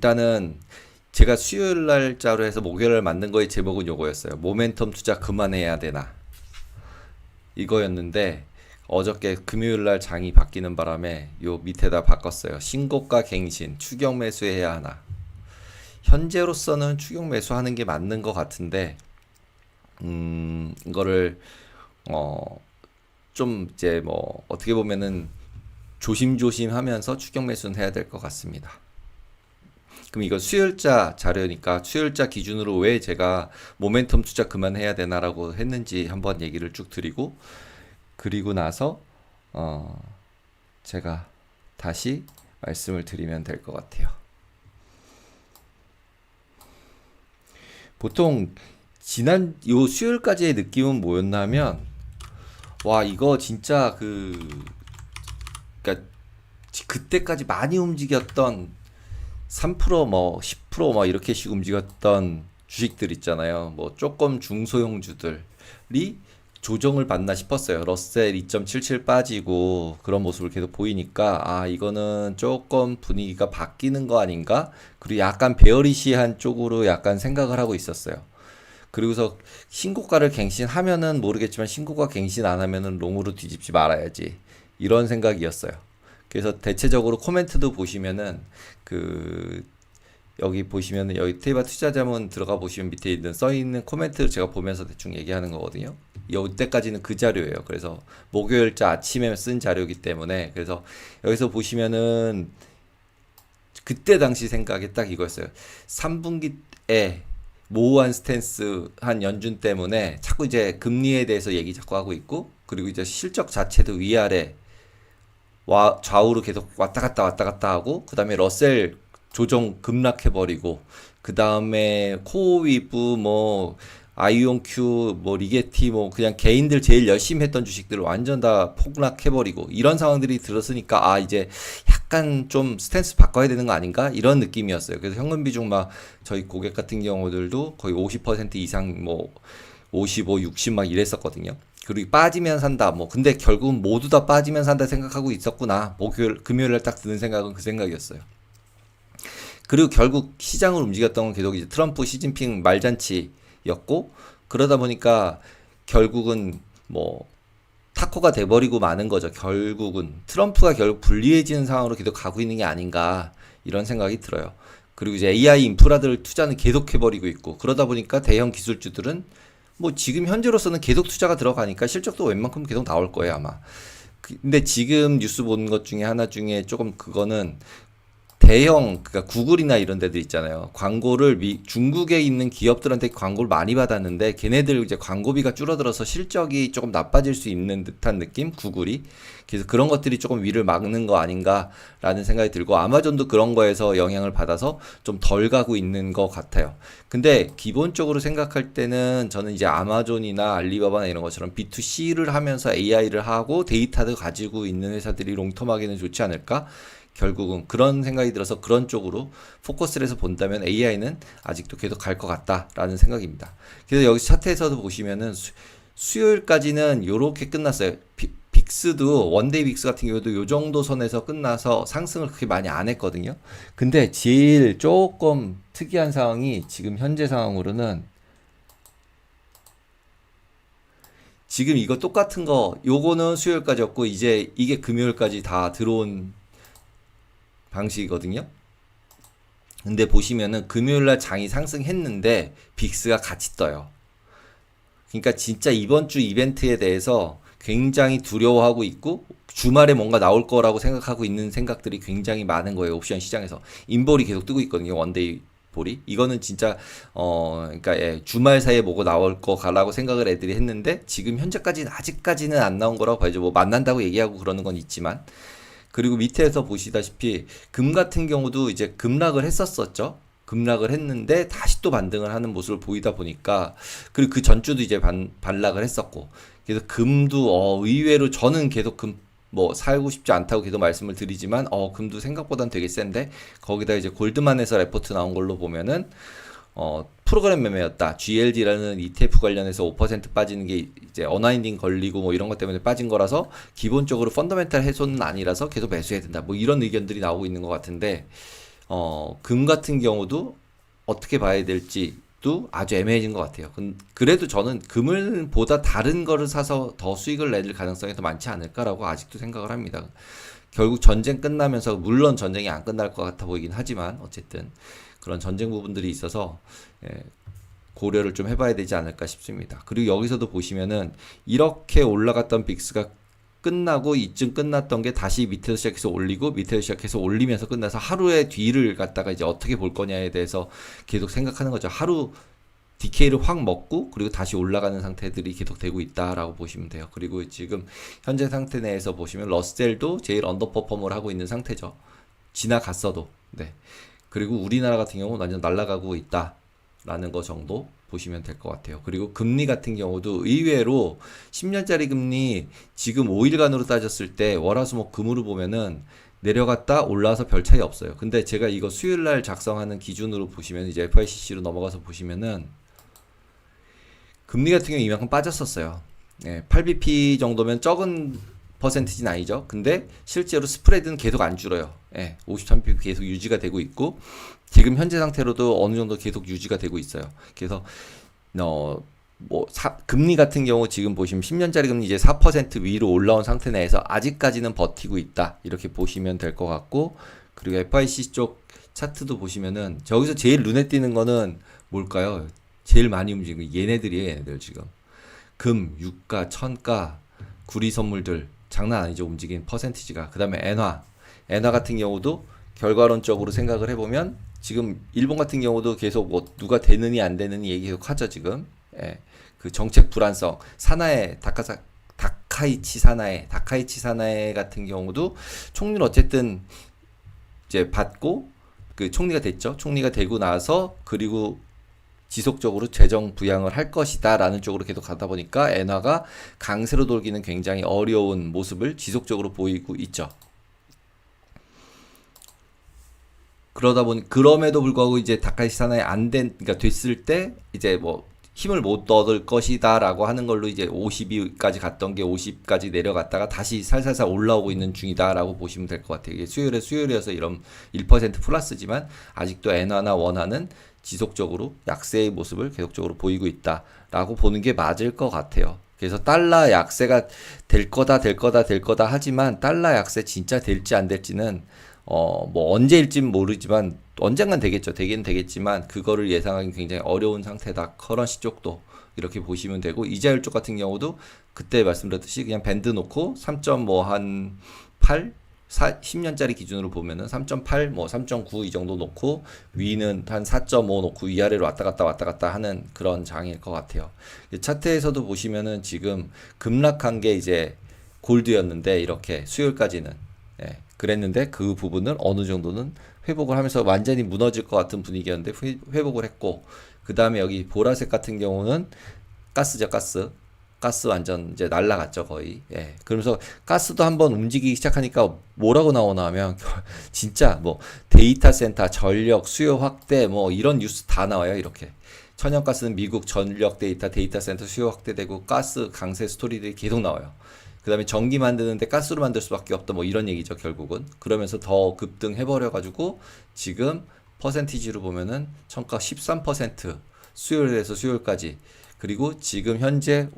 일단은 제가 수요일 날짜로 해서 목요일 날 만든 거의 제목은 요거였어요. 모멘텀 투자 그만해야 되나? 이거였는데 어저께 금요일 날 장이 바뀌는 바람에 요 밑에다 바꿨어요. 신고가 갱신, 추격 매수해야 하나? 현재로서는 추격 매수하는 게 맞는 것 같은데, 이거를 어, 좀 이제 뭐 어떻게 보면은 조심조심 하면서 추격 매수는 해야 될 것 같습니다. 그럼 이거 수요일자 자료니까 수요일자 기준으로 왜 제가 모멘텀 투자 그만해야 되나라고 했는지 한번 얘기를 쭉 드리고, 그리고 나서 어 제가 다시 말씀을 드리면 될 것 같아요. 보통 지난 요 수요일까지의 느낌은 뭐였냐면, 와 이거 진짜 그니까 그때까지 많이 움직였던 3%뭐 10%뭐 이렇게씩 움직였던 주식들 있잖아요. 뭐 조금 중소형주들이 조정을 받나 싶었어요. 러셀 2.77 빠지고 그런 모습을 계속 보이니까, 아 이거는 조금 분위기가 바뀌는 거 아닌가? 그리고 약간 베어리시한 쪽으로 약간 생각을 하고 있었어요. 그리고서 신고가를 갱신하면은 모르겠지만 신고가 갱신 안 하면은 롱으로 뒤집지 말아야지, 이런 생각이었어요. 그래서 대체적으로 코멘트도 보시면은 그 여기 보시면은 여기 테이바 투자자문 들어가 보시면 밑에 있는 써 있는 코멘트를 제가 보면서 대충 얘기하는 거거든요. 이때까지는 그 자료예요. 그래서 목요일자 아침에 쓴 자료이기 때문에, 그래서 여기서 보시면은 그때 당시 생각이 딱 이거였어요. 3분기에 모호한 스탠스 한 연준 때문에 자꾸 이제 금리에 대해서 얘기 자꾸 하고 있고, 그리고 이제 실적 자체도 위아래 좌우로 계속 왔다 갔다 하고, 그 다음에 러셀 조정 급락해버리고, 그 다음에 코오위브 뭐 아이온큐 뭐 리게티 뭐 그냥 개인들 제일 열심히 했던 주식들을 완전 다 폭락해버리고, 이런 상황들이 들었으니까 아 이제 약간 좀 스탠스 바꿔야 되는 거 아닌가, 이런 느낌이었어요. 그래서 현금 비중 막 저희 고객 같은 경우들도 거의 50% 이상 뭐 55, 60 막 이랬었거든요. 그리고 빠지면 산다. 뭐 근데 결국은 모두 다 빠지면 산다 생각하고 있었구나. 목요일, 금요일 날 딱 드는 생각은 그 생각이었어요. 그리고 결국 시장을 움직였던 건 계속 이제 트럼프, 시진핑 말잔치였고, 그러다 보니까 결국은 뭐 타코가 돼버리고 마는 거죠. 결국은 트럼프가 결국 불리해지는 상황으로 계속 가고 있는 게 아닌가, 이런 생각이 들어요. 그리고 이제 AI 인프라들 투자는 계속해버리고 있고, 그러다 보니까 대형 기술주들은 뭐 지금 현재로서는 계속 투자가 들어가니까 실적도 웬만큼 계속 나올 거예요 아마. 근데 지금 뉴스 본 것 중에 하나 중에 조금 그거는, 대형 그러니까 구글이나 이런 데들 있잖아요. 광고를 중국에 있는 기업들한테 광고를 많이 받았는데 걔네들 이제 광고비가 줄어들어서 실적이 조금 나빠질 수 있는 듯한 느낌? 구글이. 그래서 그런 것들이 조금 위를 막는 거 아닌가라는 생각이 들고, 아마존도 그런 거에서 영향을 받아서 좀 덜 가고 있는 것 같아요. 근데 기본적으로 생각할 때는 저는 이제 아마존이나 알리바바나 이런 것처럼 B2C를 하면서 AI를 하고 데이터도 가지고 있는 회사들이 롱텀하기는 좋지 않을까? 결국은 그런 생각이 들어서 그런 쪽으로 포커스를 해서 본다면 AI는 아직도 계속 갈 것 같다라는 생각입니다. 그래서 여기 차트에서도 보시면은 수요일까지는 요렇게 끝났어요. 빅스도 원데이 빅스 같은 경우도 요 정도 선에서 끝나서 상승을 그렇게 많이 안 했거든요. 근데 제일 조금 특이한 상황이 지금 현재 상황으로는, 지금 이거 똑같은 거 요거는 수요일까지였고 이제 이게 금요일까지 다 들어온 방식이거든요. 근데 보시면은 금요일날 장이 상승했는데 빅스가 같이 떠요. 그러니까 진짜 이번 주 이벤트에 대해서 굉장히 두려워하고 있고, 주말에 뭔가 나올 거라고 생각하고 있는 생각들이 굉장히 많은 거예요. 옵션 시장에서 인볼이 계속 뜨고 있거든요. 원데이 볼이. 이거는 진짜 그러니까 예, 주말 사이에 뭐가 나올 거라고 생각을 애들이 했는데, 지금 현재까지는 아직까지는 안 나온 거라고 봐야죠. 뭐 만난다고 얘기하고 그러는 건 있지만. 그리고 밑에서 보시다시피 금 같은 경우도 이제 급락을 했었었죠. 급락을 했는데 다시 또 반등을 하는 모습을 보이다 보니까, 그리고 그 전주도 이제 반락을 했었고, 그래서 금도 의외로 저는 계속 금 뭐 살고 싶지 않다고 계속 말씀을 드리지만 금도 생각보다는 되게 센데, 거기다 이제 골드만에서 레포트 나온 걸로 보면은 프로그램 매매였다. GLD라는 ETF 관련해서 5% 빠지는 게 이제 어나인딩 걸리고 뭐 이런 것 때문에 빠진 거라서 기본적으로 펀더멘탈 해소는 아니라서 계속 매수해야 된다. 뭐 이런 의견들이 나오고 있는 것 같은데, 금 같은 경우도 어떻게 봐야 될지도 아주 애매해진 것 같아요. 그래도 저는 금을 보다 다른 거를 사서 더 수익을 낼 가능성이 더 많지 않을까라고 아직도 생각을 합니다. 결국 전쟁 끝나면서, 물론 전쟁이 안 끝날 것 같아 보이긴 하지만 어쨌든 그런 전쟁 부분들이 있어서 고려를 좀 해봐야 되지 않을까 싶습니다. 그리고 여기서도 보시면은 이렇게 올라갔던 빅스가 끝나고 이쯤 끝났던 게 다시 밑에서 시작해서 올리고 밑에서 시작해서 올리면서 끝나서 하루의 뒤를 갖다가 이제 어떻게 볼 거냐에 대해서 계속 생각하는 거죠. 하루 디케이를 확 먹고 그리고 다시 올라가는 상태들이 계속 되고 있다라고 보시면 돼요. 그리고 지금 현재 상태 내에서 보시면 러셀도 제일 언더퍼폼을 하고 있는 상태죠. 지나갔어도. 네. 그리고 우리나라 같은 경우는 완전 날아가고 있다라는 거 정도 보시면 될 것 같아요. 그리고 금리 같은 경우도 의외로 10년짜리 금리 지금 5일간으로 따졌을 때 월화수목 금으로 보면은 내려갔다 올라와서 별 차이 없어요. 근데 제가 이거 수요일 날 작성하는 기준으로 보시면 이제 FICC로 넘어가서 보시면은 금리 같은 경우 이만큼 빠졌었어요. 8bp 정도면 적은 퍼센티지는 아니죠. 근데 실제로 스프레드는 계속 안 줄어요. 53bp 계속 유지가 되고 있고 지금 현재 상태로도 어느 정도 계속 유지가 되고 있어요. 그래서 금리 같은 경우 지금 보시면 10년짜리 금리 이제 4% 위로 올라온 상태 내에서 아직까지는 버티고 있다. 이렇게 보시면 될 것 같고, 그리고 FIC 쪽 차트도 보시면은 저기서 제일 눈에 띄는 거는 뭘까요? 제일 많이 움직이는 얘네들이에요. 얘네들 지금 금, 유가, 천가, 구리 선물들 장난 아니죠. 움직이는 퍼센티지가. 그 다음에 엔화 같은 경우도 결과론적으로 생각을 해보면 지금 일본 같은 경우도 계속 뭐 누가 되느니 안 되느니 얘기 계속 하죠 지금. 그 정책 불안성, 다카이치 사나에 같은 경우도 총리는 어쨌든 이제 받고 그 총리가 됐죠. 총리가 되고 나서 그리고 지속적으로 재정 부양을 할 것이다 라는 쪽으로 계속 가다 보니까 엔화가 강세로 돌기는 굉장히 어려운 모습을 지속적으로 보이고 있죠. 그럼에도 불구하고 이제 다카이치 사나이 그러니까 됐을 때 이제 뭐 힘을 못 얻을 것이다 라고 하는 걸로 이제 52까지 갔던 게 50까지 내려갔다가 다시 살살살 올라오고 있는 중이다 라고 보시면 될 것 같아요. 이게 수요일이어서 이런 1% 플러스지만 아직도 엔화나 원화는 지속적으로 약세의 모습을 계속적으로 보이고 있다 라고 보는 게 맞을 것 같아요. 그래서 달러 약세가 될 거다 하지만 달러 약세 진짜 될지 안 될지는 뭐 언제일진 모르지만 언젠간 되겠죠. 되긴 되겠지만 그거를 예상하기 굉장히 어려운 상태다. 커런시 쪽도 이렇게 보시면 되고, 이자율 쪽 같은 경우도 그때 말씀드렸듯이 그냥 밴드 놓고 3.8 10년짜리 기준으로 보면은 3.8, 뭐 3.9 이 정도 놓고 위는 한 4.5 놓고 위아래로 왔다 갔다 하는 그런 장일 것 같아요. 차트에서도 보시면은 지금 급락한 게 이제 골드였는데 이렇게 수요일까지는 그랬는데 그 부분을 어느 정도는 회복을 하면서 완전히 무너질 것 같은 분위기였는데 회복을 했고, 그 다음에 여기 보라색 같은 경우는 가스죠. 가스 완전 이제 날라갔죠 거의. 그러면서 가스도 한번 움직이기 시작하니까 뭐라고 나오나 하면 진짜 뭐 데이터 센터 전력 수요 확대 뭐 이런 뉴스 다 나와요. 이렇게 천연가스는 미국 전력 데이터 센터 수요 확대되고 가스 강세 스토리들이 계속 나와요. 그 다음에 전기 만드는데 가스로 만들 수밖에 없다 뭐 이런 얘기죠 결국은. 그러면서 더 급등해버려 가지고 지금 퍼센티지로 보면은 천가 13% 수요일에서 수요일까지, 그리고 지금 현재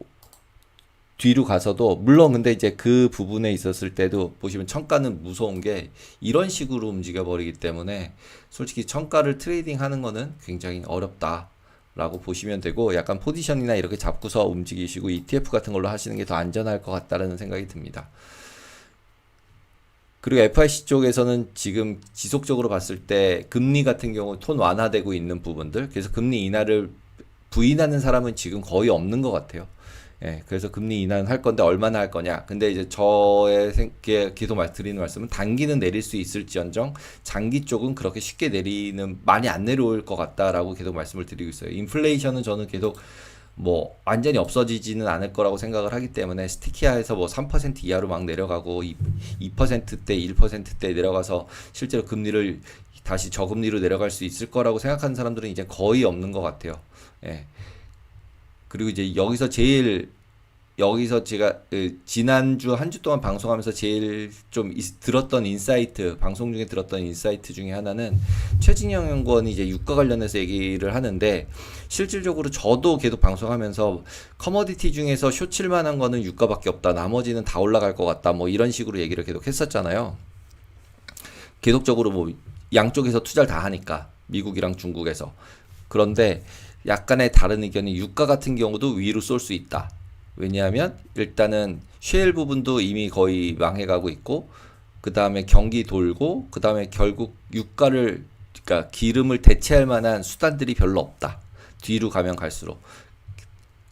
뒤로 가서도 물론 근데 이제 그 부분에 있었을 때도 보시면 천가는 무서운 게 이런 식으로 움직여 버리기 때문에 솔직히 천가를 트레이딩 하는 거는 굉장히 어렵다 라고 보시면 되고, 약간 포지션이나 이렇게 잡고서 움직이시고 ETF 같은 걸로 하시는 게 더 안전할 것 같다라는 생각이 듭니다. 그리고 FIC 쪽에서는 지금 지속적으로 봤을 때 금리 같은 경우 톤 완화되고 있는 부분들, 그래서 금리 인하를 부인하는 사람은 지금 거의 없는 것 같아요. 그래서 금리 인하는 할 건데 얼마나 할 거냐. 근데 이제 계속 드리는 말씀은 단기는 내릴 수 있을지언정 장기 쪽은 그렇게 쉽게 많이 안 내려올 것 같다라고 계속 말씀을 드리고 있어요. 인플레이션은 저는 계속 뭐 완전히 없어지지는 않을 거라고 생각을 하기 때문에 스티키아에서 뭐 3% 이하로 막 내려가고 2%대 1%대 내려가서 실제로 금리를 다시 저금리로 내려갈 수 있을 거라고 생각하는 사람들은 이제 거의 없는 것 같아요. 그리고 이제 여기서 제일 여기서 제가 지난주 한 주 동안 방송하면서 제일 좀 들었던 인사이트, 방송 중에 들었던 인사이트 중에 하나는 최진영 연구원이 이제 유가 관련해서 얘기를 하는데, 실질적으로 저도 계속 방송하면서 커머디티 중에서 쇼칠 만한 거는 유가밖에 없다, 나머지는 다 올라갈 것 같다, 뭐 이런 식으로 얘기를 계속 했었잖아요. 계속적으로 뭐 양쪽에서 투자를 다 하니까, 미국이랑 중국에서. 그런데 약간의 다른 의견이, 유가 같은 경우도 위로 쏠 수 있다. 왜냐하면 일단은 쉐일 부분도 이미 거의 망해가고 있고, 그 다음에 경기 돌고, 그 다음에 결국 유가를, 그러니까 기름을 대체할 만한 수단들이 별로 없다, 뒤로 가면 갈수록.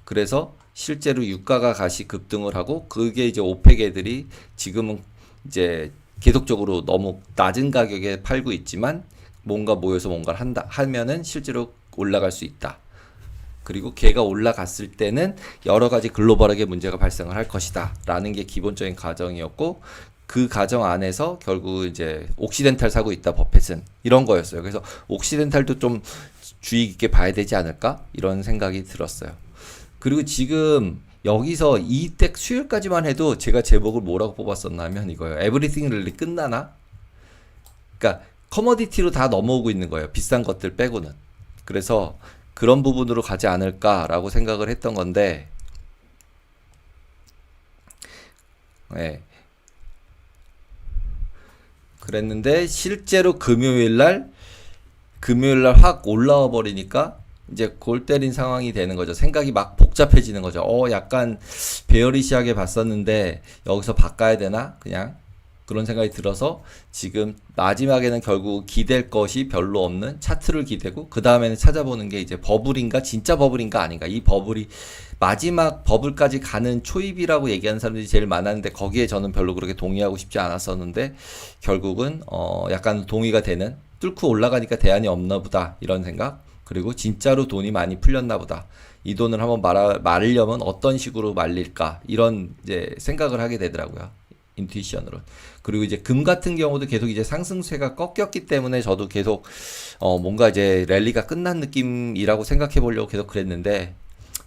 그래서 실제로 유가가 다시 급등을 하고, 그게 이제 오펙 애들이 지금은 이제 계속적으로 너무 낮은 가격에 팔고 있지만, 뭔가 모여서 뭔가를 한다 하면은 실제로 올라갈 수 있다. 그리고 걔가 올라갔을 때는 여러 가지 글로벌하게 문제가 발생을 할 것이다 라는 게 기본적인 가정이었고, 그 가정 안에서 결국 이제 옥시덴탈 사고 있다 버펫은, 이런 거였어요. 그래서 옥시덴탈도 좀 주의 깊게 봐야 되지 않을까, 이런 생각이 들었어요. 그리고 지금 여기서 이때 수요일까지만 해도 제가 제목을 뭐라고 뽑았었냐면 이거예요. 에브리띵 랠리 끝나나? 그러니까 커머디티로 다 넘어오고 있는 거예요, 비싼 것들 빼고는. 그래서 그런 부분으로 가지 않을까라고 생각을 했던 건데, 예. 그랬는데 실제로 금요일날 확 올라와 버리니까 이제 골 때린 상황이 되는 거죠. 생각이 막 복잡해지는 거죠. 약간 베어리시하게 봤었는데 여기서 바꿔야 되나? 그냥 그런 생각이 들어서 지금 마지막에는 결국 기댈 것이 별로 없는 차트를 기대고, 그 다음에는 찾아보는 게 이제 버블인가 진짜 버블인가 아닌가, 이 버블이 마지막 버블까지 가는 초입이라고 얘기하는 사람들이 제일 많았는데, 거기에 저는 별로 그렇게 동의하고 싶지 않았었는데, 결국은 약간 동의가 되는, 뚫고 올라가니까 대안이 없나 보다, 이런 생각. 그리고 진짜로 돈이 많이 풀렸나 보다, 이 돈을 한번 말으려면 어떤 식으로 말릴까, 이런 이제 생각을 하게 되더라고요, 인투이션으로. 그리고 이제 금 같은 경우도 계속 이제 상승세가 꺾였기 때문에 저도 계속 뭔가 이제 랠리가 끝난 느낌이라고 생각해 보려고 계속 그랬는데,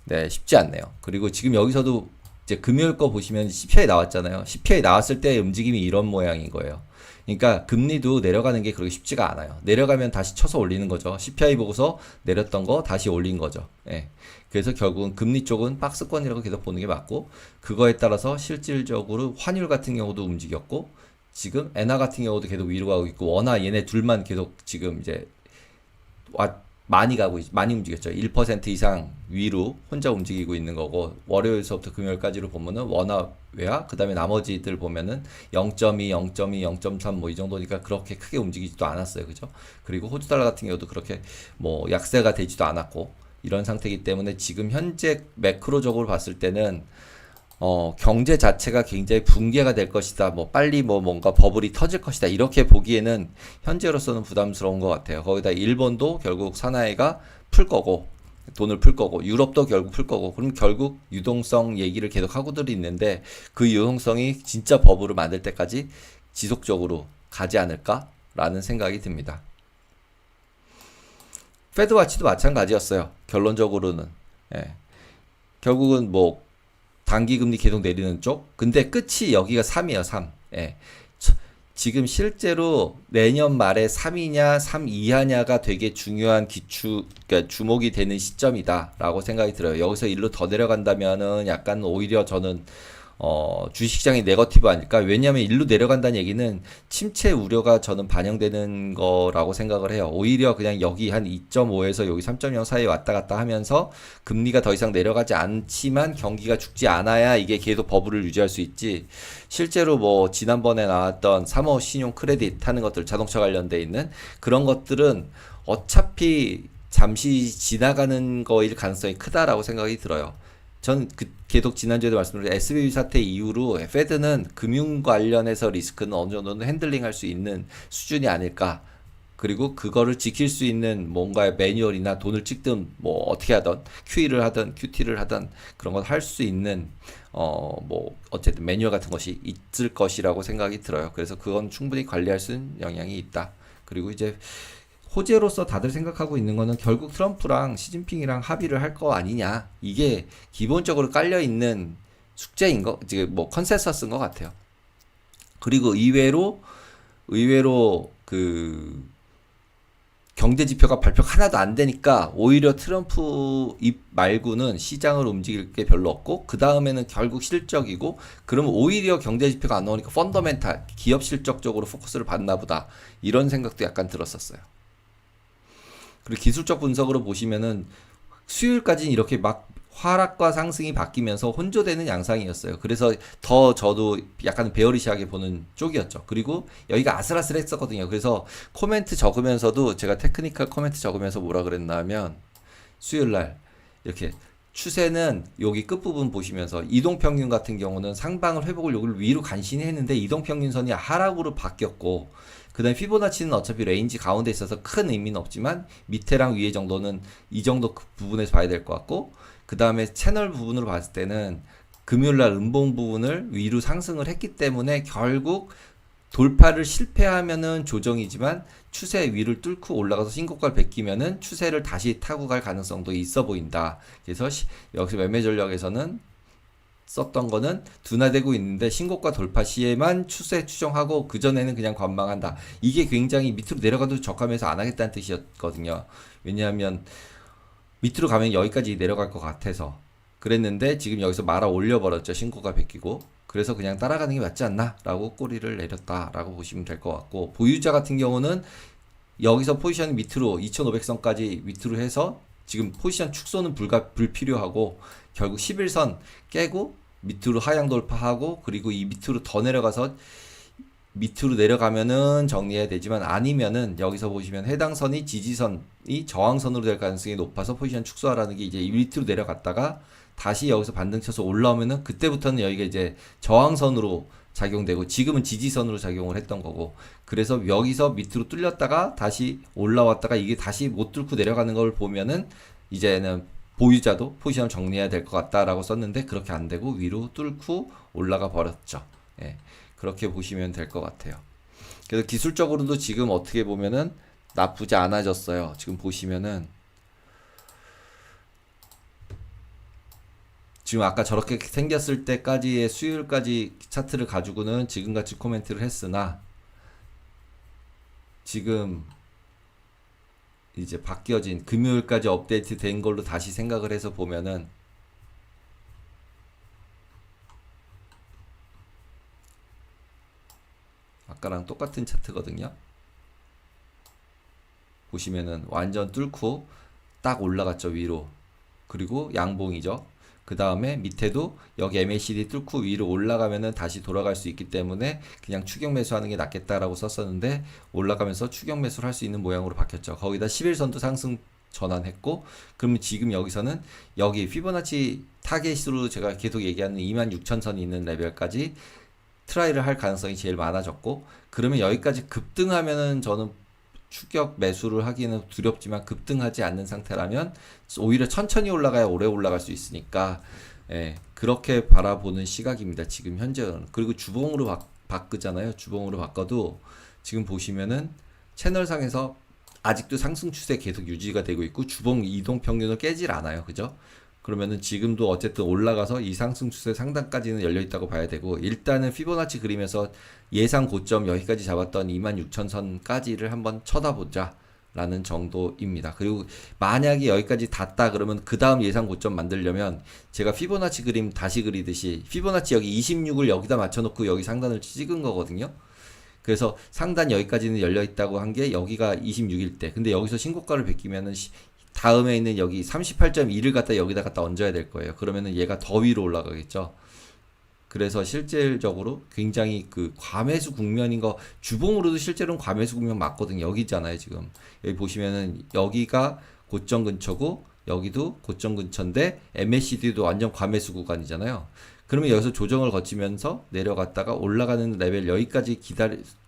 네, 쉽지 않네요. 그리고 지금 여기서도 이제 금요일 거 보시면 CPI 나왔잖아요. CPI 나왔을 때 움직임이 이런 모양인 거예요. 그러니까 금리도 내려가는 게 그렇게 쉽지가 않아요. 내려가면 다시 쳐서 올리는 거죠. CPI 보고서 내렸던 거 다시 올린 거죠. 예. 그래서 결국은 금리 쪽은 박스권이라고 계속 보는 게 맞고, 그거에 따라서 실질적으로 환율 같은 경우도 움직였고, 지금 엔화 같은 경우도 계속 위로 가고 있고, 원화 얘네 둘만 계속 지금 이제 많이 움직였죠. 1% 이상 위로 혼자 움직이고 있는 거고, 월요일서부터 금요일까지로 보면은 원화 외화, 그 다음에 나머지들 보면은 0.2, 0.2, 0.3 뭐 이 정도니까 그렇게 크게 움직이지도 않았어요. 그죠? 그리고 호주 달러 같은 경우도 그렇게 뭐 약세가 되지도 않았고, 이런 상태이기 때문에 지금 현재 매크로적으로 봤을 때는 경제 자체가 굉장히 붕괴가 될 것이다, 뭐 빨리 뭐 뭔가 버블이 터질 것이다, 이렇게 보기에는 현재로서는 부담스러운 것 같아요. 거기다 일본도 결국 사나이가 풀 거고, 돈을 풀 거고, 유럽도 결국 풀 거고, 그럼 결국 유동성 얘기를 계속 하고들 있는데, 그 유동성이 진짜 버블을 만들 때까지 지속적으로 가지 않을까라는 생각이 듭니다. 패드와치도 마찬가지였어요, 결론적으로는. 예. 결국은 뭐 단기 금리 계속 내리는 쪽. 근데 끝이 여기가 3이에요, 3. 예. 지금 실제로 내년 말에 3이냐, 3 이하냐가 되게 중요한 그러니까 주목이 되는 시점이다라고 생각이 들어요. 여기서 일로 더 내려간다면은 약간 오히려 저는 주식시장이 네거티브 아닐까? 왜냐하면 일로 내려간다는 얘기는 침체 우려가 저는 반영되는 거라고 생각을 해요. 오히려 그냥 여기 한 2.5에서 여기 3.0 사이에 왔다 갔다 하면서 금리가 더 이상 내려가지 않지만 경기가 죽지 않아야 이게 계속 버블을 유지할 수 있지. 실제로 뭐 지난번에 나왔던 3호 신용 크레딧 하는 것들, 자동차 관련돼 있는 그런 것들은 어차피 잠시 지나가는 거일 가능성이 크다라고 생각이 들어요. 전 계속 지난주에도 말씀드린 SVB 사태 이후로 페드는 금융 관련해서 리스크는 어느 정도는 핸들링할 수 있는 수준이 아닐까. 그리고 그거를 지킬 수 있는 뭔가의 매뉴얼이나 돈을 찍든 뭐 어떻게 하든 QE를 하든 QT를 하든 그런 걸 할 수 있는 뭐 어쨌든 매뉴얼 같은 것이 있을 것이라고 생각이 들어요. 그래서 그건 충분히 관리할 수 있는 영향이 있다. 그리고 이제 호재로서 다들 생각하고 있는 거는 결국 트럼프랑 시진핑이랑 합의를 할 거 아니냐. 이게 기본적으로 깔려 있는 숙제인 거, 지금 뭐 컨센서스인 것 같아요. 그리고 의외로 그 경제 지표가 발표가 하나도 안 되니까 오히려 트럼프 입 말고는 시장을 움직일 게 별로 없고 그 다음에는 결국 실적이고 그러면 오히려 경제 지표가 안 나오니까 펀더멘탈 기업 실적 쪽으로 포커스를 받나 보다 이런 생각도 약간 들었었어요. 그리고 기술적 분석으로 보시면은 수요일까지는 이렇게 막 하락과 상승이 바뀌면서 혼조되는 양상이었어요. 그래서 더 저도 약간 베어리시하게 보는 쪽이었죠. 그리고 여기가 아슬아슬했었거든요. 그래서 코멘트 적으면서도 제가 테크니컬 코멘트 적으면서 뭐라 그랬나 하면 수요일 날 이렇게 추세는 여기 끝부분 보시면서 이동평균 같은 경우는 상방을 회복을 여기를 위로 간신히 했는데 이동평균선이 하락으로 바뀌었고 그 다음에 피보나치는 어차피 레인지 가운데 있어서 큰 의미는 없지만 밑에랑 위에 정도는 이 정도 그 부분에서 봐야 될 것 같고 그 다음에 채널 부분으로 봤을 때는 금요일날 음봉 부분을 위로 상승을 했기 때문에 결국 돌파를 실패하면은 조정이지만 추세 위를 뚫고 올라가서 신고가를 베끼면은 추세를 다시 타고 갈 가능성도 있어 보인다. 그래서 여기서 매매 전략에서는 썼던 거는 둔화되고 있는데 신고가 돌파 시에만 추세 추정하고 그전에는 그냥 관망한다. 이게 굉장히 밑으로 내려가도 적하면서 안 하겠다는 뜻이었거든요. 왜냐하면 밑으로 가면 여기까지 내려갈 것 같아서 그랬는데 지금 여기서 말아 올려버렸죠. 신고가 베끼고. 그래서 그냥 따라가는 게 맞지 않나? 라고 꼬리를 내렸다라고 보시면 될 것 같고 보유자 같은 경우는 여기서 포지션이 밑으로 2500선까지 밑으로 해서 지금 포지션 축소는 불필요하고 결국 11선 깨고 밑으로 하향 돌파하고 그리고 이 밑으로 더 내려가서 밑으로 내려가면은 정리해야 되지만 아니면은 여기서 보시면 해당 선이 지지선이 저항선으로 될 가능성이 높아서 포지션 축소하라는 게 이제 밑으로 내려갔다가 다시 여기서 반등 쳐서 올라오면은 그때부터는 여기가 이제 저항선으로 작용되고 지금은 지지선으로 작용을 했던 거고 그래서 여기서 밑으로 뚫렸다가 다시 올라왔다가 이게 다시 못 뚫고 내려가는 걸 보면은 이제는 보유자도 포지션 정리해야 될 것 같다라고 썼는데 그렇게 안 되고 위로 뚫고 올라가 버렸죠. 예, 그렇게 보시면 될 것 같아요. 그래서 기술적으로도 지금 어떻게 보면은 나쁘지 않아졌어요. 지금 보시면은 지금 아까 저렇게 생겼을 때까지의 수요일까지 차트를 가지고는 지금같이 코멘트를 했으나 지금 이제 바뀌어진 금요일까지 업데이트 된 걸로 다시 생각을 해서 보면은 아까랑 똑같은 차트거든요. 보시면은 완전 뚫고 딱 올라갔죠 위로. 그리고 양봉이죠. 그 다음에 밑에도 여기 MACD 뚫고 위로 올라가면은 다시 돌아갈 수 있기 때문에 그냥 추격 매수하는 게 낫겠다라고 썼었는데 올라가면서 추격 매수를 할 수 있는 모양으로 바뀌었죠. 거기다 11선도 상승 전환했고 그러면 지금 여기서는 여기 피보나치 타겟으로 제가 계속 얘기하는 26,000선이 있는 레벨까지 트라이를 할 가능성이 제일 많아졌고 그러면 여기까지 급등하면은 저는 추격 매수를 하기는 두렵지만 급등하지 않는 상태라면 오히려 천천히 올라가야 오래 올라갈 수 있으니까 예, 그렇게 바라보는 시각입니다. 지금 현재는. 그리고 주봉으로 바꾸잖아요. 주봉으로 바꿔도 지금 보시면은 채널상에서 아직도 상승 추세 계속 유지가 되고 있고 주봉 이동 평균을 깨질 않아요. 그죠? 그러면은 지금도 어쨌든 올라가서 이 상승 추세 상단까지는 열려 있다고 봐야 되고 일단은 피보나치 그림에서 예상 고점 여기까지 잡았던 26,000선까지를 한번 쳐다보자 라는 정도입니다. 그리고 만약에 여기까지 닿다 그러면 그 다음 예상 고점 만들려면 제가 피보나치 그림 다시 그리듯이 피보나치 여기 26을 여기다 맞춰놓고 여기 상단을 찍은 거거든요. 그래서 상단 여기까지는 열려 있다고 한 게 여기가 26일 때 근데 여기서 신고가를 베끼면은 다음에 있는 여기 38.2를 갖다 여기다 갖다 얹어야 될 거예요. 그러면은 얘가 더 위로 올라가겠죠. 그래서 실질적으로 굉장히 그 과매수 국면인 거 주봉으로도 실제로는 과매수 국면 맞거든요. 여기 있잖아요. 지금 여기 보시면은 여기가 고점 근처고 여기도 고점 근처인데 MACD도 완전 과매수 구간이잖아요. 그러면 여기서 조정을 거치면서 내려갔다가 올라가는 레벨 여기까지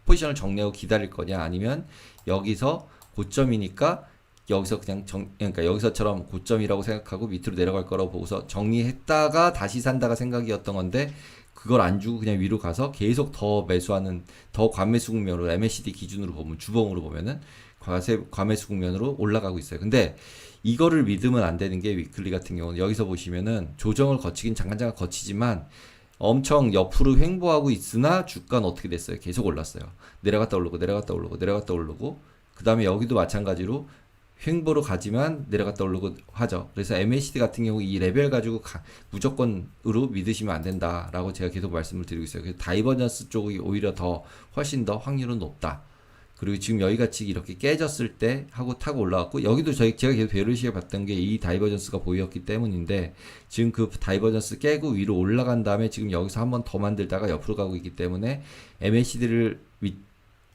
포지션을 정리하고 기다릴 거냐 아니면 여기서 고점이니까 여기서 그냥 그러니까 여기서처럼 고점이라고 생각하고 밑으로 내려갈 거라고 보고서 정리했다가 다시 산다가 생각이었던 건데 그걸 안 주고 그냥 위로 가서 계속 더 매수하는, 더 과매수 국면으로 MACD 기준으로 보면, 주봉으로 보면은 과매수 국면으로 올라가고 있어요. 근데 이거를 믿으면 안 되는 게, 위클리 같은 경우는 여기서 보시면은 조정을 거치긴 잠깐 거치지만 엄청 옆으로 횡보하고 있으나 주가는 어떻게 됐어요? 계속 올랐어요. 내려갔다 오르고 내려갔다 오르고 내려갔다 오르고, 그 다음에 여기도 마찬가지로 횡보로 가지만 내려갔다 오르고 하죠. 그래서 MACD 같은 경우 이 레벨 가지고 무조건으로 믿으시면 안 된다라고 제가 계속 말씀을 드리고 있어요. 그래서 다이버전스 쪽이 오히려 훨씬 더 확률은 높다. 그리고 지금 여기같이 이렇게 깨졌을 때 하고 타고 올라왔고, 여기도 제가 계속 베르시에 봤던 게 이 다이버전스가 보였기 때문인데, 지금 그 다이버전스 깨고 위로 올라간 다음에 지금 여기서 한 번 더 만들다가 옆으로 가고 있기 때문에 MACD를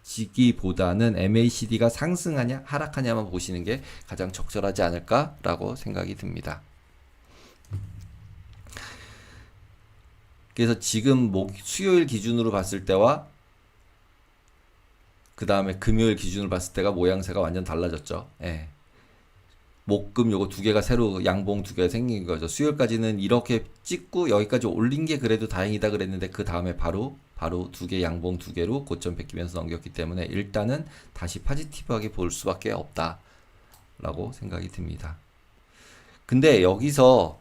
지기보다는 MACD가 상승하냐 하락하냐만 보시는 게 가장 적절하지 않을까라고 생각이 듭니다. 그래서 지금 수요일 기준으로 봤을 때와 그 다음에 금요일 기준으로 봤을 때가 모양새가 완전 달라졌죠. 예. 목금 요거 두 개가 새로 양봉 두 개가 생긴 거죠. 수요일까지는 이렇게 찍고 여기까지 올린 게 그래도 다행이다 그랬는데, 그 다음에 바로 두 개 양봉 두 개로 고점 뺏기면서 넘겼기 때문에 일단은 다시 포지티브하게 볼 수밖에 없다라고 생각이 듭니다. 근데 여기서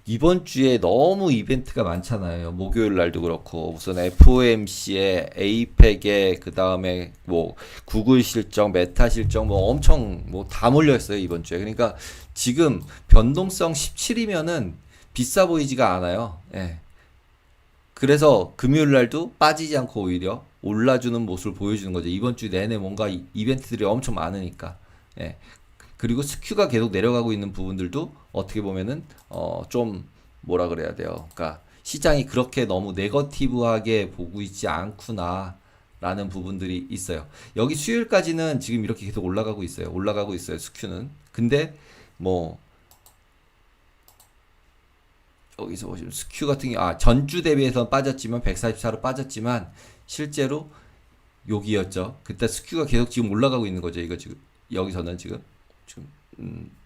이번 주에 너무 이벤트가 많잖아요. 목요일 날도 그렇고, 무슨 FOMC에, 에이펙에, 그 다음에 뭐 구글 실적, 메타 실적, 뭐 엄청 뭐 다 몰려 있어요, 이번 주에. 그러니까 지금 변동성 17이면은 비싸 보이지가 않아요. 예. 그래서 금요일 날도 빠지지 않고 오히려 올라주는 모습을 보여주는 거죠. 이번 주 내내 뭔가 이벤트들이 엄청 많으니까. 예. 그리고 스큐가 계속 내려가고 있는 부분들도 어떻게 보면은 좀 뭐라 그래야 돼요. 그러니까 시장이 그렇게 너무 네거티브하게 보고 있지 않구나 라는 부분들이 있어요. 여기 수요일까지는 지금 이렇게 계속 올라가고 있어요. 스큐는. 근데 뭐 여기서 보시면 스큐 같은 게 전주 대비해서 빠졌지만 144로 빠졌지만 실제로 여기였죠. 그때 스큐가 계속 지금 올라가고 있는 거죠. 이거 지금 여기서는 지금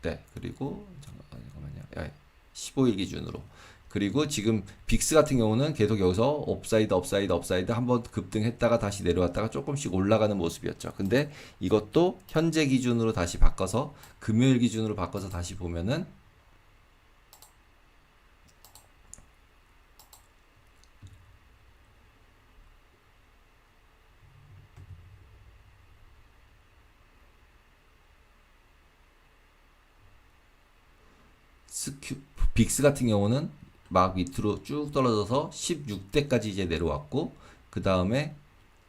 네. 그리고 잠깐만요. 15일 기준으로. 그리고 지금 빅스 같은 경우는 계속 여기서 업사이드 한번 급등했다가 다시 내려왔다가 조금씩 올라가는 모습이었죠. 근데 이것도 현재 기준으로 다시 바꿔서, 금요일 기준으로 바꿔서 다시 보면은 빅스 같은 경우는 막 밑으로 쭉 떨어져서 16대까지 이제 내려왔고, 그 다음에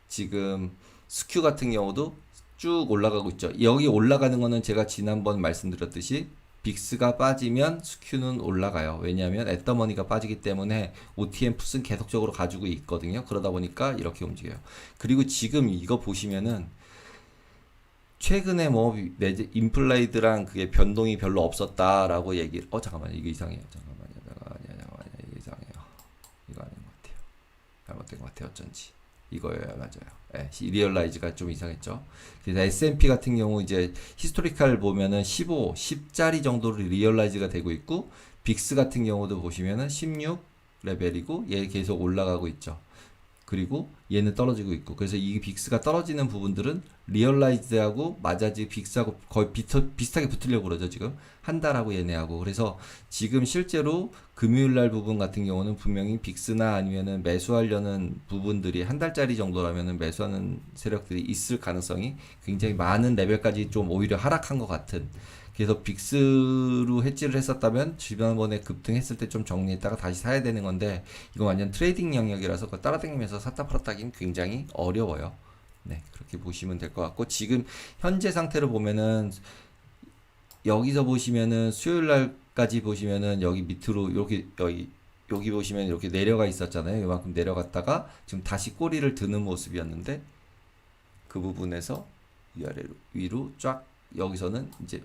지금 스큐 같은 경우도 쭉 올라가고 있죠. 여기 올라가는 거는 제가 지난번 말씀드렸듯이 빅스가 빠지면 스큐는 올라가요. 왜냐하면 애더머니가 빠지기 때문에 OTM 풋은 계속적으로 가지고 있거든요. 그러다 보니까 이렇게 움직여요. 그리고 지금 이거 보시면은 최근에 뭐 인플레이드랑 그게 변동이 별로 없었다라고 얘기를, 잠깐만요, 이거 이상해요. 잠깐만요, 이거 이상해요. 이거 아닌 것 같아요. 잘못된 것 같아요. 어쩐지 이거예요. 맞아요. 네, 리얼라이즈가 좀 이상했죠. 그래서 S&P 같은 경우 이제 히스토리칼 보면은 10짜리 정도로 리얼라이즈가 되고 있고, 빅스 같은 경우도 보시면은 16 레벨이고 얘 계속 올라가고 있죠. 그리고 얘는 떨어지고 있고, 그래서 이 빅스가 떨어지는 부분들은 리얼라이즈하고 맞아지 빅스하고 거의 비슷하게 붙으려고 그러죠. 지금 한 달하고 얘네하고. 그래서 지금 실제로 금요일날 부분 같은 경우는 분명히 빅스나 아니면은 매수하려는 부분들이 한 달짜리 정도라면은 매수하는 세력들이 있을 가능성이 굉장히 많은 레벨까지 좀 오히려 하락한 것 같은. 그래서 빅스로 해지를 했었다면 지난번에 급등했을 때 좀 정리했다가 다시 사야 되는 건데, 이거 완전 트레이딩 영역이라서 그거 따라다니면서 샀다 팔았다 하긴 굉장히 어려워요. 네, 그렇게 보시면 될 것 같고, 지금 현재 상태로 보면은 여기서 보시면은 수요일 날까지 보시면은 여기 밑으로 이렇게 여기 보시면 이렇게 내려가 있었잖아요. 이만큼 내려갔다가 지금 다시 꼬리를 드는 모습이었는데, 그 부분에서 위로 쫙, 여기서는 이제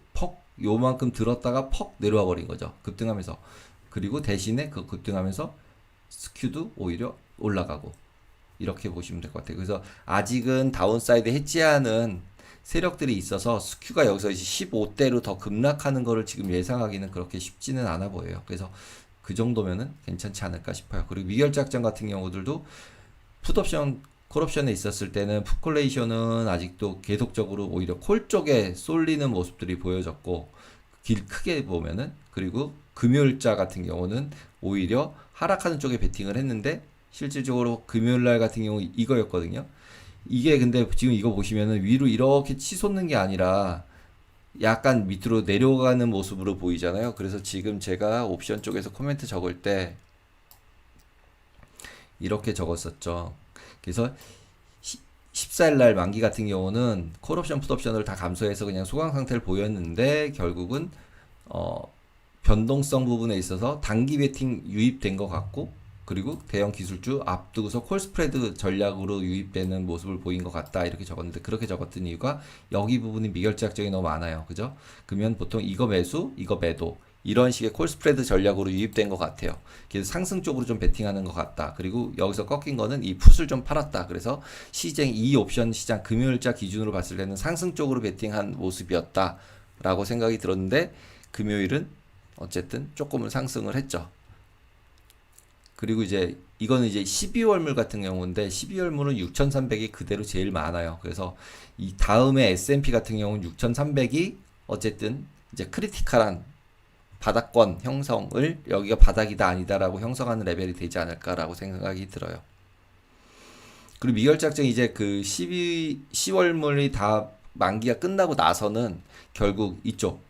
요만큼 들었다가 퍽 내려와 버린 거죠. 급등하면서. 그리고 대신에 그 급등하면서 스큐도 오히려 올라가고, 이렇게 보시면 될 것 같아요. 그래서 아직은 다운사이드 해지하는 세력들이 있어서 스큐가 여기서 이제 15대로 더 급락하는 거를 지금 예상하기는 그렇게 쉽지는 않아 보여요. 그래서 그 정도면은 괜찮지 않을까 싶어요. 그리고 미결제 약정 같은 경우들도 풋옵션 콜옵션에 있었을 때는 풋콜레이션은 아직도 계속적으로 오히려 콜 쪽에 쏠리는 모습들이 보여졌고 길 크게 보면은 그리고 금요일자 같은 경우는 오히려 하락하는 쪽에 베팅을 했는데 실질적으로 금요일날 같은 경우 이거였거든요. 이게 근데 지금 이거 보시면은 위로 이렇게 치솟는 게 아니라 약간 밑으로 내려가는 모습으로 보이잖아요. 그래서 지금 제가 옵션 쪽에서 코멘트 적을 때 이렇게 적었었죠. 그래서 14일 날 만기 같은 경우는 콜옵션, 풋옵션을 다 감소해서 그냥 소강 상태를 보였는데 결국은 변동성 부분에 있어서 단기 베팅 유입된 것 같고 그리고 대형 기술주 앞두고서 콜 스프레드 전략으로 유입되는 모습을 보인 것 같다 이렇게 적었는데 그렇게 적었던 이유가 여기 부분이 미결제 약정이 너무 많아요. 그죠? 그러면 보통 이거 매수, 이거 매도 이런 식의 콜 스프레드 전략으로 유입된 것 같아요. 그래서 상승 쪽으로 좀 베팅하는 것 같다. 그리고 여기서 꺾인 거는 이 풋을 좀 팔았다. 그래서 시장 이 옵션 시장 금요일자 기준으로 봤을 때는 상승 쪽으로 베팅한 모습이었다라고 생각이 들었는데 금요일은 어쨌든 조금은 상승을 했죠. 그리고 이제 이거는 이제 12월물 같은 경우인데 12월물은 6,300이 그대로 제일 많아요. 그래서 이 다음에 S&P 같은 경우는 6,300이 어쨌든 이제 크리티컬한 바닥권 형성을 여기가 바닥이다 아니다라고 형성하는 레벨이 되지 않을까라고 생각이 들어요. 그리고 미결작정 이제 그 10월물이 다 만기가 끝나고 나서는 결국 이쪽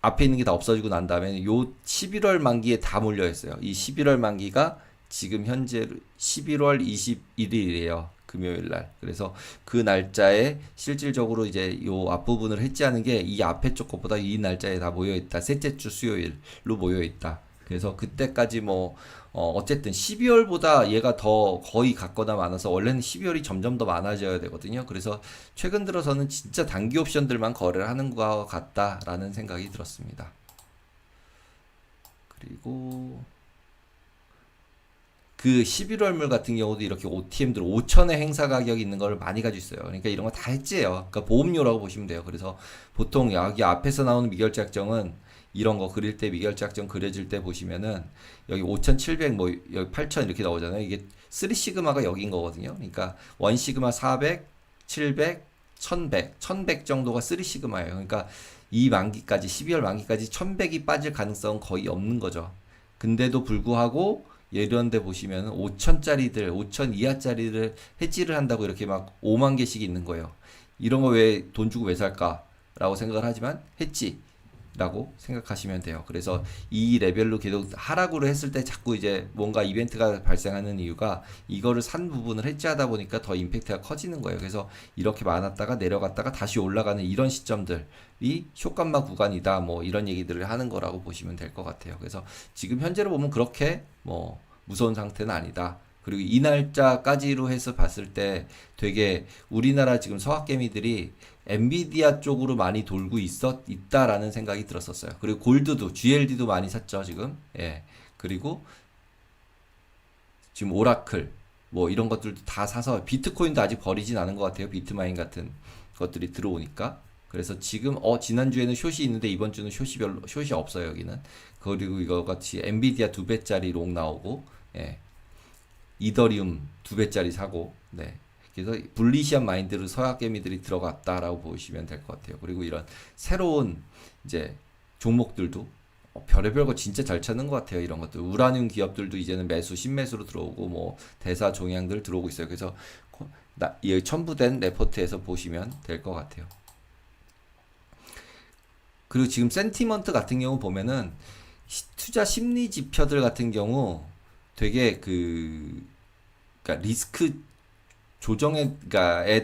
앞에 있는 게 다 없어지고 난 다음에 요 11월 만기에 다 몰려 있어요. 이 11월 만기가 지금 현재 11월 21일이에요. 금요일 날. 그래서 그 날짜에 실질적으로 이제 요 앞부분을 해지하는 게 이 앞에 쪽 것보다 이 날짜에 다 모여 있다. 셋째 주 수요일로 모여 있다. 그래서 그때까지 뭐 어쨌든 12월보다 얘가 더 거의 같거나 많아서 원래는 12월이 점점 더 많아져야 되거든요. 그래서 최근 들어서는 진짜 단기 옵션들만 거래를 하는 것 같다라는 생각이 들었습니다. 그리고 그 11월물 같은 경우도 이렇게 OTM들 5천의 행사 가격이 있는 걸 많이 가지고 있어요. 그러니까 이런 거 다 해지예요. 그러니까 보험료라고 보시면 돼요. 그래서 보통 여기 앞에서 나오는 미결제 약정은 이런 거 그릴 때 미결제 약정 그려질 때 보시면은 여기 5,700 뭐 여기 8,000 이렇게 나오잖아요. 이게 3 시그마가 여기인 거거든요. 그러니까 1 시그마 400, 700, 1100, 1100 정도가 3 시그마예요. 그러니까 이 만기까지 12월 만기까지 1100이 빠질 가능성은 거의 없는 거죠. 근데도 불구하고 이런 데 보시면 5천짜리들, 5천 이하짜리를 해지를 한다고 이렇게 막 5만 개씩 있는 거예요. 이런 거 왜 돈 주고 왜 살까? 라고 생각을 하지만 해지라고 생각하시면 돼요. 그래서 이 레벨로 계속 하락으로 했을 때 자꾸 이제 뭔가 이벤트가 발생하는 이유가 이거를 산 부분을 해지하다 보니까 더 임팩트가 커지는 거예요. 그래서 이렇게 많았다가 내려갔다가 다시 올라가는 이런 시점들이 쇼감마 구간이다. 뭐 이런 얘기들을 하는 거라고 보시면 될 것 같아요. 그래서 지금 현재로 보면 그렇게 뭐 무서운 상태는 아니다. 그리고 이 날짜까지로 해서 봤을 때 되게 우리나라 지금 서학개미들이 엔비디아 쪽으로 많이 돌고 있다라는 생각이 들었었어요. 그리고 골드도, GLD도 많이 샀죠, 지금. 예. 그리고 지금 오라클, 뭐 이런 것들도 다 사서 비트코인도 아직 버리진 않은 것 같아요. 비트마인 같은 것들이 들어오니까. 그래서 지금 지난주에는 숏이 있는데 이번 주는 숏이 없어요, 여기는. 그리고 이거 같이 엔비디아 2배짜리 롱 나오고 예. 이더리움 2배짜리 사고 네. 그래서 불리시한 마인드로 서학개미들이 들어갔다라고 보시면 될 것 같아요. 그리고 이런 새로운 이제 종목들도 별의별 거 진짜 잘 찾는 것 같아요. 이런 것들 우라늄 기업들도 이제는 매수 신매수로 들어오고 뭐 대사 종양들 들어오고 있어요. 그래서 이 첨부된 레포트에서 보시면 될 것 같아요. 그리고 지금 센티먼트 같은 경우 보면은 투자 심리 지표들 같은 경우 되게 그러니까 리스크 조정에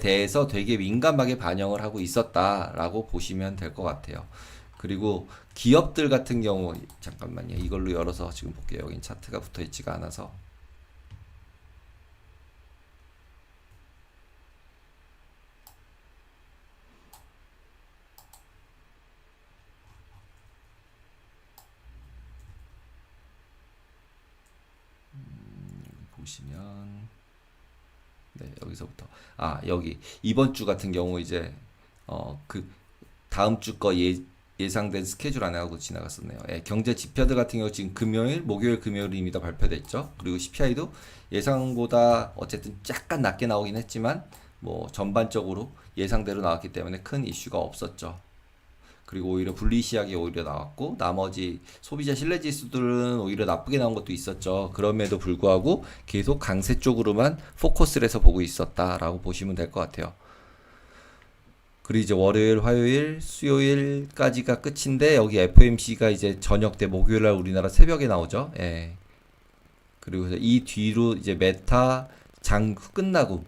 대해서 되게 민감하게 반영을 하고 있었다라고 보시면 될 것 같아요. 그리고 기업들 같은 경우 잠깐만요. 이걸로 열어서 지금 볼게요. 여기 차트가 붙어 있지가 않아서. 보시면 네, 여기서부터 여기 이번 주 같은 경우 이제 그 다음 주 거 예상된 스케줄 안에 하고 지나갔었네요. 예, 경제 지표들 같은 경우 지금 금요일, 목요일, 금요일 이미 다 발표됐죠. 그리고 CPI도 예상보다 어쨌든 약간 낮게 나오긴 했지만 뭐 전반적으로 예상대로 나왔기 때문에 큰 이슈가 없었죠. 그리고 오히려 불리시하게 오히려 나왔고 나머지 소비자 신뢰 지수들은 오히려 나쁘게 나온 것도 있었죠. 그럼에도 불구하고 계속 강세 쪽으로만 포커스를 해서 보고 있었다라고 보시면 될 것 같아요. 그리고 이제 월요일, 화요일, 수요일까지가 끝인데 여기 FOMC가 이제 저녁 때 목요일 날 우리나라 새벽에 나오죠. 예. 그리고 이 뒤로 이제 메타 장 끝나고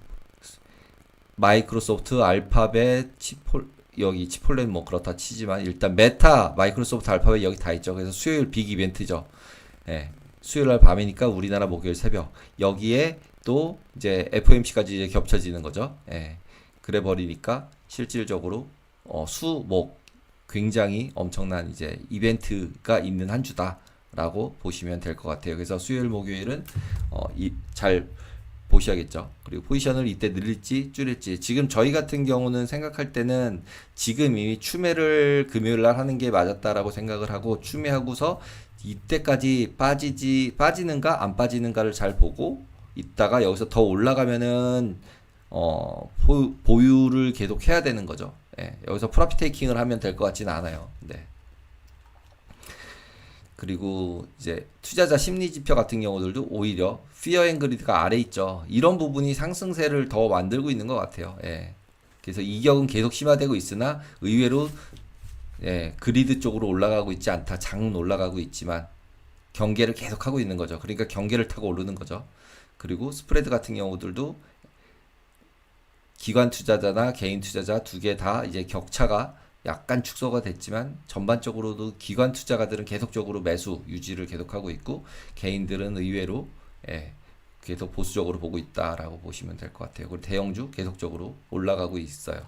마이크로소프트, 알파벳, 여기 치폴렛 뭐 그렇다 치지만 일단 메타, 마이크로소프트, 알파벳 여기 다 있죠. 그래서 수요일 빅 이벤트죠. 예. 수요일 날 밤이니까 우리나라 목요일 새벽. 여기에 또 이제 FOMC까지 이제 겹쳐지는 거죠. 예. 그래 버리니까 실질적으로 수, 목 굉장히 엄청난 이제 이벤트가 있는 한 주다라고 보시면 될 것 같아요. 그래서 수요일, 목요일은 잘 보셔야겠죠. 그리고 포지션을 이때 늘릴지 줄일지. 지금 저희 같은 경우는 생각할 때는 지금 이미 추매를 금요일 날 하는 게 맞았다라고 생각을 하고 추매하고서 이때까지 빠지는가 안 빠지는가를 잘 보고 있다가 여기서 더 올라가면은 보유를 계속 해야 되는 거죠. 예, 여기서 프로핏 테이킹을 하면 될 것 같지는 않아요. 네. 그리고 이제 투자자 심리 지표 같은 경우들도 오히려 피어 앤 그리드가 아래 있죠. 이런 부분이 상승세를 더 만들고 있는 것 같아요. 예. 그래서 이격은 계속 심화되고 있으나 의외로 예, 그리드 쪽으로 올라가고 있지 않다. 장은 올라가고 있지만 경계를 계속 하고 있는 거죠. 그러니까 경계를 타고 오르는 거죠. 그리고 스프레드 같은 경우들도 기관 투자자나 개인 투자자 두 개 다 이제 격차가 약간 축소가 됐지만 전반적으로도 기관 투자가들은 계속적으로 매수 유지를 계속하고 있고 개인들은 의외로 계속 보수적으로 보고 있다라고 보시면 될 것 같아요. 그리고 대형주 계속적으로 올라가고 있어요.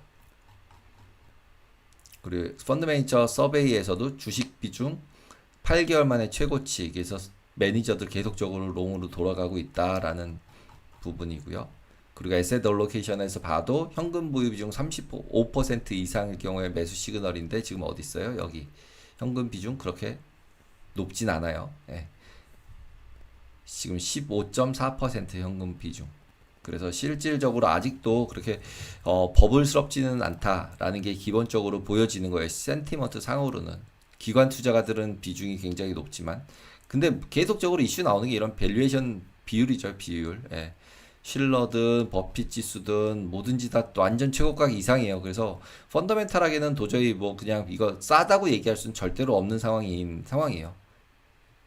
그리고 펀드매니저 서베이에서도 주식 비중 8개월 만에 최고치, 그래서 매니저들 계속적으로 롱으로 돌아가고 있다라는 부분이고요. 그리고 에셋 얼로케이션에서 봐도 현금 보유 비중 35% 이상일 경우에 매수 시그널인데 지금 어디 있어요? 여기 현금 비중 그렇게 높진 않아요. 예. 지금 15.4% 현금 비중. 그래서 실질적으로 아직도 그렇게 버블스럽지는 않다라는 게 기본적으로 보여지는 거예요. 센티먼트 상으로는 기관 투자가들은 비중이 굉장히 높지만 근데 계속적으로 이슈 나오는 게 이런 밸류에이션 비율이죠. 비율. 예. 실러든 버핏 지수든 뭐든지 다 완전 최고가 이상이에요. 그래서 펀더멘탈하게는 도저히 뭐 그냥 이거 싸다고 얘기할 수는 절대로 없는 상황이에요.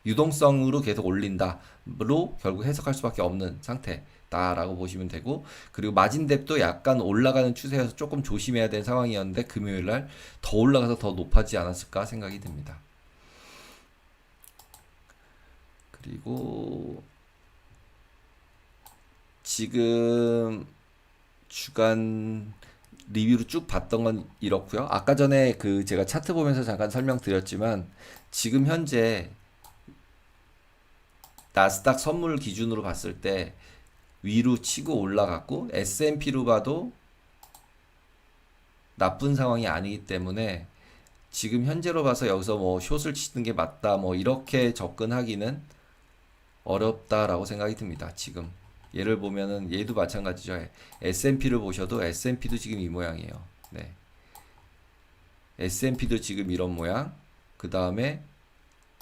유동성으로 계속 올린다로 결국 해석할 수밖에 없는 상태다라고 보시면 되고, 그리고 마진뎁도 약간 올라가는 추세여서 조금 조심해야 되는 상황이었는데 금요일날 더 올라가서 더 높아지지 않았을까 생각이 듭니다. 그리고 지금 주간 리뷰로 쭉 봤던 건 이렇고요. 아까 전에 그 제가 차트 보면서 잠깐 설명드렸지만 지금 현재 나스닥 선물 기준으로 봤을 때 위로 치고 올라갔고 S&P로 봐도 나쁜 상황이 아니기 때문에 지금 현재로 봐서 여기서 뭐 숏을 치는 게 맞다 뭐 이렇게 접근하기는 어렵다라고 생각이 듭니다. 지금 얘를 보면은 얘도 마찬가지죠. S&P를 보셔도 S&P도 지금 이 모양이에요. 네. S&P도 지금 이런 모양. 그 다음에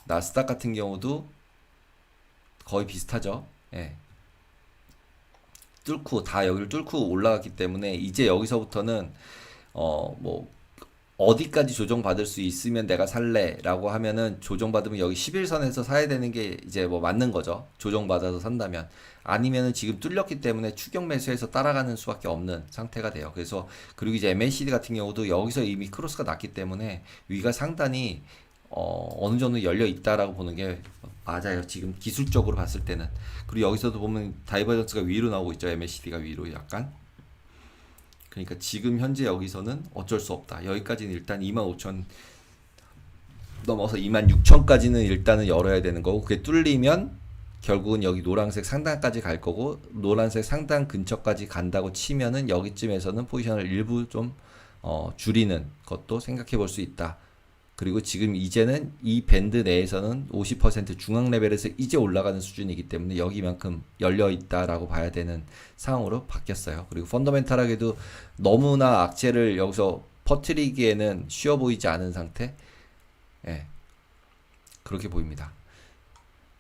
나스닥 같은 경우도 거의 비슷하죠. 예. 뚫고 다 여기를 뚫고 올라갔기 때문에 이제 여기서부터는 뭐 어디까지 조정받을 수 있으면 내가 살래라고 하면은 조정받으면 여기 11선에서 사야 되는 게 이제 뭐 맞는 거죠. 조정받아서 산다면. 아니면은 지금 뚫렸기 때문에 추격 매수해서 따라가는 수밖에 없는 상태가 돼요. 그래서 그리고 이제 MACD 같은 경우도 여기서 이미 크로스가 났기 때문에 위가 상단이 어느 정도 열려 있다라고 보는 게 맞아요. 지금 기술적으로 봤을 때는. 그리고 여기서도 보면 다이버전스가 위로 나오고 있죠. MACD가 위로 약간. 그러니까 지금 현재 여기서는 어쩔 수 없다. 여기까지는 일단 25,000 넘어서 26,000까지는 일단은 열어야 되는 거고, 그게 뚫리면 결국은 여기 노란색 상단까지 갈 거고, 노란색 상단 근처까지 간다고 치면은 여기쯤에서는 포지션을 일부 좀 줄이는 것도 생각해 볼 수 있다. 그리고 지금 이제는 이 밴드 내에서는 50% 중앙 레벨에서 이제 올라가는 수준이기 때문에 여기만큼 열려 있다라고 봐야 되는 상황으로 바뀌었어요. 그리고 펀더멘탈하게도 너무나 악재를 여기서 퍼뜨리기에는 쉬워 보이지 않은 상태. 예, 그렇게 보입니다.